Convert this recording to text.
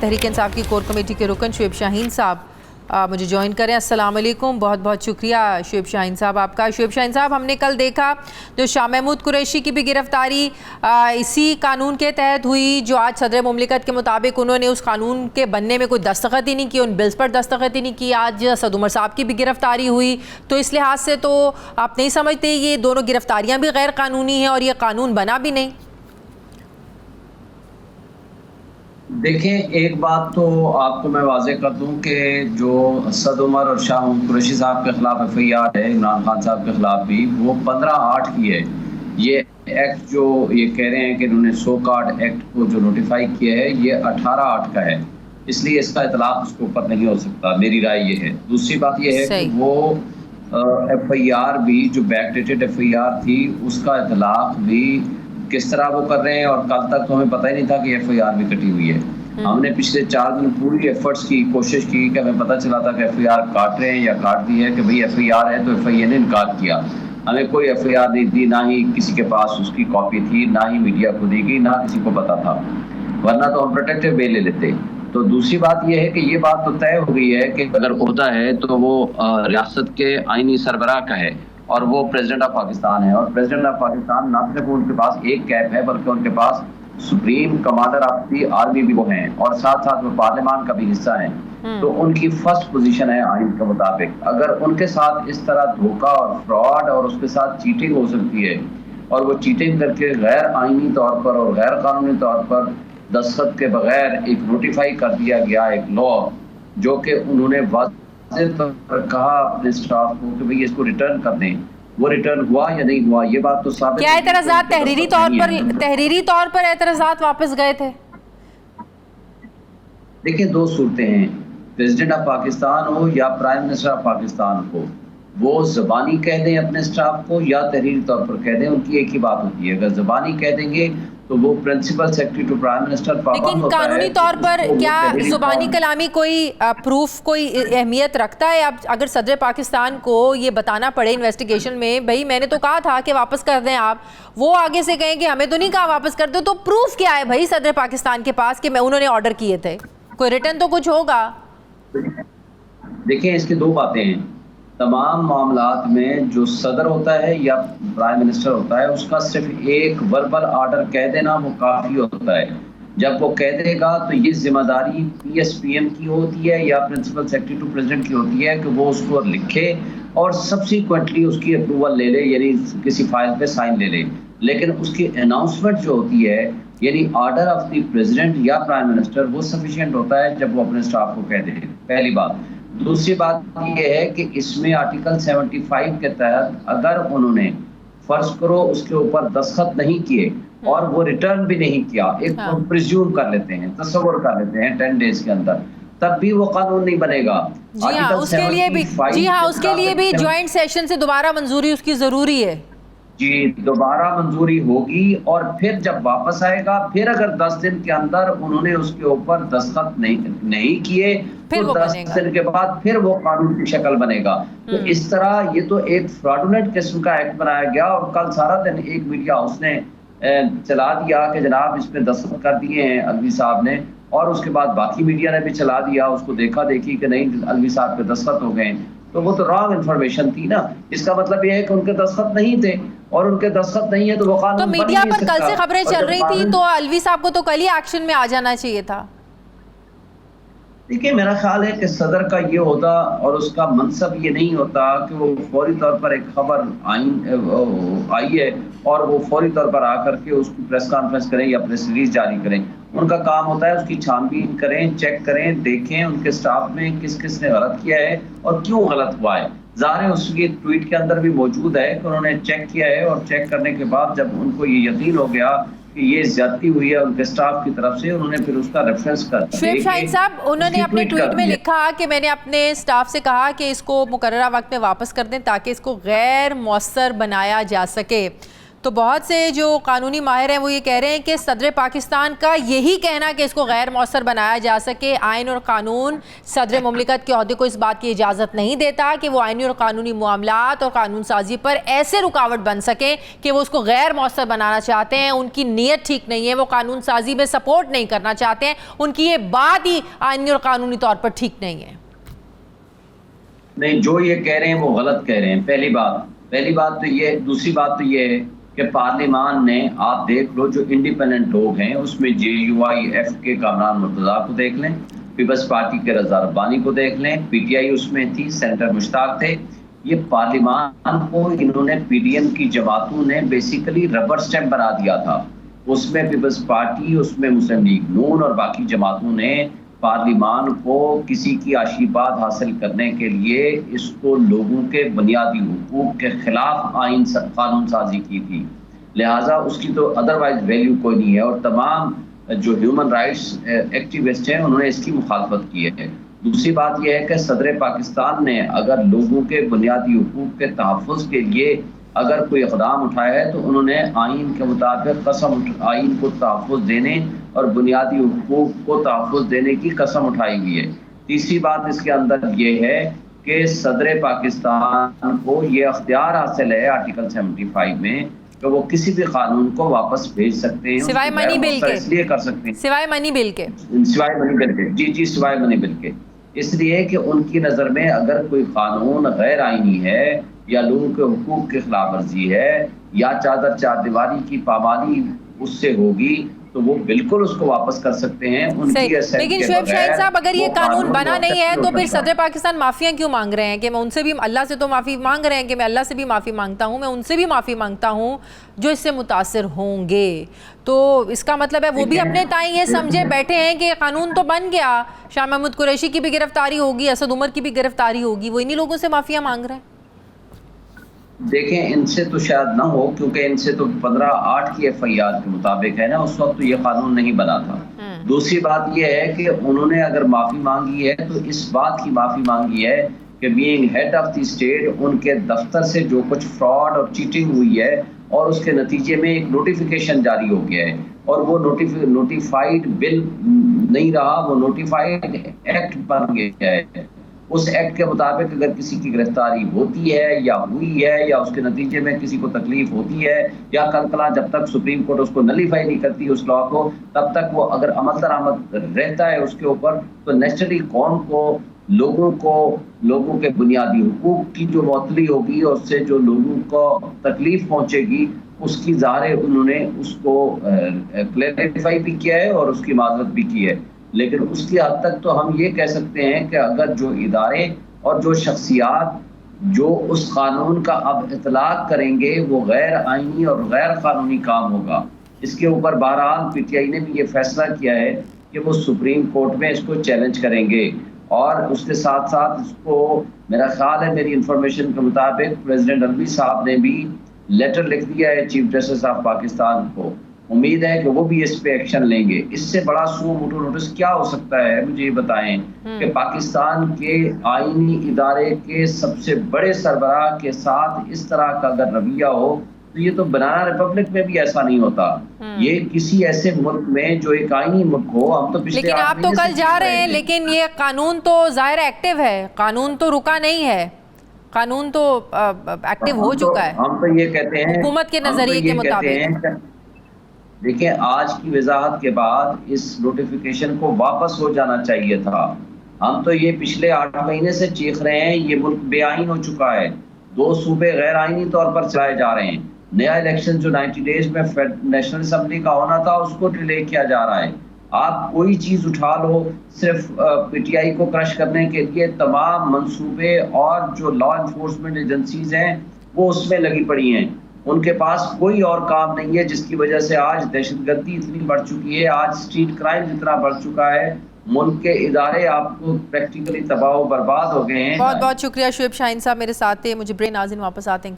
तहरीक इंसाफ की core committee के रुकन शुएब शाहीन साहब मुझे ज्वाइन करें। अस्सलाम वालेकुम, बहुत बहुत शुक्रिया शुएब शाहीन साहब आपका। शुएब शाहीन साहब, हमने कल देखा जो शाह महमूद कुरैशी की भी गिरफ्तारी इसी कानून के तहत हुई, जो आज सदर मुमलिकत के मुताबिक उन्होंने उस कानून के बनने में कोई दस्तखत ही नहीं की, उन बिल्स पर दस्तखत ही नहीं की। आज असद उमर साहब की भी गिरफ्तारी हुई, तो इस लिहाज से तो आप नहीं समझते ये दोनों गिरफ्तारियाँ भी गैर कानूनी हैं और ये कानून बना भी नहीं? देखें, एक बात तो आपको मैं वाज़ेह कर दूं कि जो असद उमर और शाह कुरैशी साहब के खिलाफ FIR है, इमरान खान साहब के खिलाफ भी, वो 15/8 की है। ये एक्ट जो ये कह रहे हैं कि इन्होंने सो कार्ड एक्ट को जो नोटिफाई किया है, ये 18/8 का है, इसलिए इसका इतलाक उसके ऊपर नहीं हो सकता। मेरी राय ये है। दूसरी बात ये है कि वो FIR भी जो बैकडेटेड FIR थी, उसका इतलाक भी किस तरह वो कर रहे हैं, और कल तक तो हमें पता ही नहीं था कि FIR भी कटी हुई है। हमने पिछले 4 दिन पूरी एफर्ट्स की कोशिश की कि हमें पता चला था कि FIR काट रहे हैं या काट दी है, कि भाई FIR है, तो FIA ने इनकार किया। हमें कोई FIR नहीं दी, ना ही किसी के पास उसकी कॉपी थी, ना ही मीडिया को दी गई, ना किसी को पता था, वरना तो हम प्रोटेक्टिव बेल ले लेते। तो दूसरी बात यह है कि ये बात तो तय हो गई है कि अगर होता है तो वो रियासत के आईनी सरबराह का है, और वो प्रेसिडेंट ऑफ पाकिस्तान है। और प्रेसिडेंट ऑफ पाकिस्तान ना सिर्फ उनके पास एक कैप है, बल्कि उनके पास supreme commander of the army भी वो हैं, और साथ साथ वो पार्लियामान का भी हिस्सा हैं। तो उनकी फर्स्ट पोजीशन है आइन के मुताबिक। अगर उनके साथ इस तरह धोखा और फ्रॉड और उसके साथ चीटिंग हो सकती है, और वो चीटिंग करके गैर आइनी तौर पर और गैर कानूनी तौर पर दस्तखत के बगैर एक नोटिफाई कर दिया गया एक लॉ, जो कि उन्होंने कहा अपने स्टाफ को कि भाई इसको रिटर्न कर दें, वो रिटर्न हुआ या नहीं हुआ, ये बात तो साबित। क्या एतराज़ात तहरीरी तौर पर एतराज़ात वापस गए थे? देखिए, 2 सूरतें हैं। प्रेसिडेंट ऑफ पाकिस्तान हो या प्राइम मिनिस्टर ऑफ पाकिस्तान हो, वो ज़बानी कह दें अपने स्टाफ को या तहरीरी तौर पर कह दें, उनकी एक ही बात होती है। अगर ज़बानी कह देंगे तो वो principal secretary to prime minister लेकिन कानूनी तौर पर क्या जुबानी कलामी कोई प्रूफ, कोई अहमियत रखता है? आप अगर सदर पाकिस्तान को ये बताना पड़े इन्वेस्टिगेशन में, भाई मैंने तो कहा था कि वापस कर दें आप, वो आगे से कहें कि हमें तो नहीं कहा वापस कर दो, तो प्रूफ क्या है भाई सदर पाकिस्तान के पास कि उन्होंने ऑर्डर किए थे? कोई रिटर्न तो कुछ होगा। देखिए, इसकी 2 बातें हैं। तमाम मामलात में जो सदर होता है या प्राइम मिनिस्टर होता है, उसका सिर्फ एक वर्बल ऑर्डर कह देना वो काफ़ी होता है। जब वो कह देगा तो ये जिम्मेदारी PSPM की होती है या प्रिंसिपल सेक्रेटरी टू प्रेसिडेंट की होती है कि वो उसको लिखे और सब्सिक्वेंटली उसकी अप्रूवल ले ले, यानी किसी फाइल पे साइन ले ले। लेकिन उसकी अनाउंसमेंट जो होती है, यानी ऑर्डर ऑफ द प्रेसिडेंट या प्राइम मिनिस्टर, वो सफिशिएंट होता है जब वो अपने स्टाफ को कह दे। पहली बात। दूसरी बात ये है कि इसमें आर्टिकल 75 के तहत अगर उन्होंने फर्ज करो उसके ऊपर दस्तखत नहीं किए और वो रिटर्न भी नहीं किया, एक प्रिज्यूम कर लेते हैं, तस्वर कर लेते हैं 10 डेज के अंदर, तब भी वो कानून नहीं बनेगा। जी हाँ, उसके लिए भी ज्वाइंट सेशन से दोबारा मंजूरी उसकी जरूरी है। जी, दोबारा मंजूरी होगी, और फिर जब वापस आएगा, फिर अगर 10 दिन के अंदर उन्होंने उसके ऊपर दस्तखत नहीं किए तो 10 दिन के बाद फिर वो कानून की शक्ल बनेगा। तो इस तरह ये तो एक फ्रॉडुलेंट किस्म का एक्ट बनाया गया। और कल सारा दिन एक मीडिया हाउस ने चला दिया कि जनाब इस पे दस्तखत कर दिए हैं अलवी साहब ने, और उसके बाद बाकी मीडिया ने भी चला दिया, उसको देखा देखी कि नहीं अलवी साहब पे दस्तखत हो गए। तो वो तो रॉन्ग इन्फॉर्मेशन थी ना। इसका मतलब ये है कि उनके दस्तखत नहीं थे, और उनके दस्तखत नहीं है तो वो कानून तो मीडिया पर कल से खबरें चल रही थी, तो अलवी साहब को तो कल ही एक्शन में आ जाना चाहिए था। देखिए, मेरा ख्याल है कि सदर का ये होता और उसका मनसब ये नहीं होता कि वो फौरी तौर पर एक खबर आई है और वो फौरी तौर पर आकर के उसकी प्रेस कॉन्फ्रेंस करें या प्रेस रिलीज जारी करें। उनका काम होता है उसकी छानबीन करें, चेक करें, देखें उनके स्टाफ में किस किस ने गलत किया है और क्यों गलत हुआ है। ज़ाहिर है उसकी ट्वीट के अंदर भी मौजूद है कि उन्होंने चेक किया है, और चेक करने के बाद जब उनको ये यकीन हो गया कि ये ज्यादती हुई है उनके स्टाफ की तरफ से, उन्होंने फिर उसका रेफरेंस कर दिया। शुएब शाहीन साहब, उन्होंने अपने ट्वीट में लिखा कि मैंने अपने स्टाफ से कहा कि इसको मुकर्ररा वक्त में वापस कर दें ताकि इसको गैर मौसर बनाया जा सके। تو بہت سے جو قانونی ماہر ہیں وہ یہ کہہ رہے ہیں کہ صدر پاکستان کا یہی کہنا کہ اس کو غیر مؤثر بنایا جا سکے، آئین اور قانون صدر مملکت کے عہدے کو اس بات کی اجازت نہیں دیتا کہ وہ آئینی اور قانونی معاملات اور قانون سازی پر ایسے رکاوٹ بن سکیں کہ وہ اس کو غیر مؤثر بنانا چاہتے ہیں. ان کی نیت ٹھیک نہیں ہے، وہ قانون سازی میں سپورٹ نہیں کرنا چاہتے ہیں، ان کی یہ بات ہی آئینی اور قانونی طور پر ٹھیک نہیں ہے. نہیں، جو یہ کہہ رہے ہیں وہ غلط کہہ رہے ہیں. پہلی بات تو یہ. دوسری بات تو یہ ہے کہ پارلیمان نے، آپ دیکھ لو جو انڈیپینڈنٹ لوگ ہیں اس میں JUIF کے کامران مرتضیٰ کو دیکھ لیں، پیپلز پارٹی کے رضا ربانی کو دیکھ لیں، PTI اس میں تھی، سینیٹر مشتاق تھے. یہ پارلیمان کو انہوں نے PDM کی جماعتوں نے بیسیکلی ربر سٹیمپ بنا دیا تھا. اس میں پیپلز پارٹی، اس میں مسلم لیگ نون اور باقی جماعتوں نے پارلیمان کو کسی کی آشیباد حاصل کرنے کے لیے اس کو لوگوں کے بنیادی حقوق کے خلاف آئین قانون سازی کی تھی. لہٰذا اس کی تو ادروائز ویلیو کوئی نہیں ہے، اور تمام جو ہیومن رائٹس ایکٹیوسٹ ہیں انہوں نے اس کی مخالفت کی ہے. دوسری بات یہ ہے کہ صدر پاکستان نے اگر لوگوں کے بنیادی حقوق کے تحفظ کے لیے اگر کوئی اقدام اٹھایا ہے تو انہوں نے آئین کے مطابق آئین کو تحفظ دینے اور بنیادی حقوق کو تحفظ دینے کی قسم اٹھائی ہوئی ہے. تیسری بات اس کے اندر یہ ہے کہ صدر پاکستان کو یہ اختیار حاصل ہے آرٹیکل 75 میں کہ وہ کسی بھی قانون کو واپس بھیج سکتے ہیں، سوائے منی بل کے، اس لیے کر سکتے ہیں سوائے منی بل کے، سوائے منی بل کے، جی سوائے منی بل کے. اس لیے کہ ان کی نظر میں اگر کوئی قانون غیر آئینی ہے یا لوگوں کے حقوق کی خلاف ورزی ہے یا چادر چار دیواری کی پابندی اس سے ہوگی تو وہ بالکل اس کو واپس کر سکتے ہیں. لیکن شعیب شاہین صاحب اگر یہ قانون بنا نہیں ہے تو پھر صدر پاکستان معافیاں کیوں مانگ رہے ہیں؟ کہ میں ان سے بھی، اللہ سے تو معافی مانگ رہے ہیں کہ میں اللہ سے بھی معافی مانگتا ہوں، میں ان سے بھی معافی مانگتا ہوں جو اس سے متاثر ہوں گے. تو اس کا مطلب ہے وہ بھی اپنے تائیں یہ سمجھے بیٹھے ہیں کہ قانون تو بن گیا، شاہ محمود قریشی کی بھی گرفتاری ہوگی، اسد عمر کی بھی گرفتاری ہوگی، وہ انہی لوگوں سے معافیاں مانگ رہے ہیں. دیکھیں ان سے تو شاید نہ ہو، کیونکہ ان سے تو 15/8 کی FIR کے مطابق ہے نا، اس وقت تو یہ قانون نہیں بنا تھا. دوسری بات یہ ہے کہ انہوں نے اگر معافی مانگی ہے تو اس بات کی معافی مانگی ہے کہ being head of the state ان کے دفتر سے جو کچھ فراڈ اور چیٹنگ ہوئی ہے اور اس کے نتیجے میں ایک نوٹیفیکیشن جاری ہو گیا ہے، اور وہ نوٹیفائڈ بل نہیں رہا، وہ نوٹیفائڈ ایکٹ بن گیا ہے. اس ایکٹ کے مطابق اگر کسی کی گرفتاری ہوتی ہے یا ہوئی ہے یا اس کے نتیجے میں کسی کو تکلیف ہوتی ہے یا کل جب تک سپریم کورٹ اس کو نلیفائی نہیں کرتی اس لا کو، تب تک وہ اگر عمل درآمد رہتا ہے اس کے اوپر، تو نیچرلی قوم کو، لوگوں کے بنیادی حقوق کی جو معطلی ہوگی اور اس سے جو لوگوں کو تکلیف پہنچے گی اس کی ظاہر انہوں نے اس کو کلیریفائی بھی کیا ہے اور اس کی معذرت بھی کی ہے. لیکن اس کی حد تک تو ہم یہ کہہ سکتے ہیں کہ اگر جو ادارے اور جو شخصیات جو اس قانون کا اب اطلاق کریں گے وہ غیر آئینی اور غیر قانونی کام ہوگا. اس کے اوپر بہرحال PTI نے بھی یہ فیصلہ کیا ہے کہ وہ سپریم کورٹ میں اس کو چیلنج کریں گے، اور اس کے ساتھ ساتھ اس کو میرا خیال ہے، میری انفارمیشن کے مطابق پریزیڈنٹ الوی صاحب نے بھی لیٹر لکھ دیا ہے چیف جسٹس آف پاکستان کو. امید ہے کہ وہ بھی اس پہ ایکشن لیں گے. اس سے بڑا سو موٹو نوٹس کیا ہو سکتا ہے؟ مجھے یہ بتائیں کہ پاکستان کے آئینی ادارے کے سب سے بڑے سربراہ کے ساتھ اس طرح کا اگر رویہ ہو تو یہ تو بنانا ریپبلک میں بھی ایسا نہیں ہوتا. یہ کسی ایسے ملک میں جو ایک آئینی ملک ہو، ہم تو پچھلے، لیکن آپ تو کل جا رہے ہیں، لیکن یہ قانون تو ظاہر ایکٹیو ہے، قانون تو رکا نہیں ہے، قانون تو ایکٹیو ہو چکا ہے. ہم تو یہ کہتے ہیں حکومت کے نظریے کے مطابق. دیکھیں آج کی وضاحت کے بعد اس نوٹیفیکیشن کو واپس ہو جانا چاہیے تھا. ہم تو یہ پچھلے 8 مہینے سے چیخ رہے ہیں، یہ ملک بے آئین ہو چکا ہے، 2 صوبے غیر آئینی طور پر چلائے جا رہے ہیں. نیا الیکشن جو 90 ڈیز میں نیشنل اسمبلی کا ہونا تھا اس کو ڈیلے کیا جا رہا ہے. آپ کوئی چیز اٹھا لو، صرف PTI کو کرش کرنے کے لیے تمام منصوبے اور جو لا انفورسمنٹ ایجنسیز ہیں وہ اس میں لگی پڑی ہیں. ان کے پاس کوئی اور کام نہیں ہے، جس کی وجہ سے آج دہشت گردی اتنی بڑھ چکی ہے، آج اسٹریٹ کرائم اتنا بڑھ چکا ہے، ملک کے ادارے آپ کو پریکٹیکلی تباہ و برباد ہو گئے ہیں. بہت بہت شکریہ شعیب شاہین صاحب میرے ساتھ تھے. مجھے برے ناظرین واپس آتے ہیں.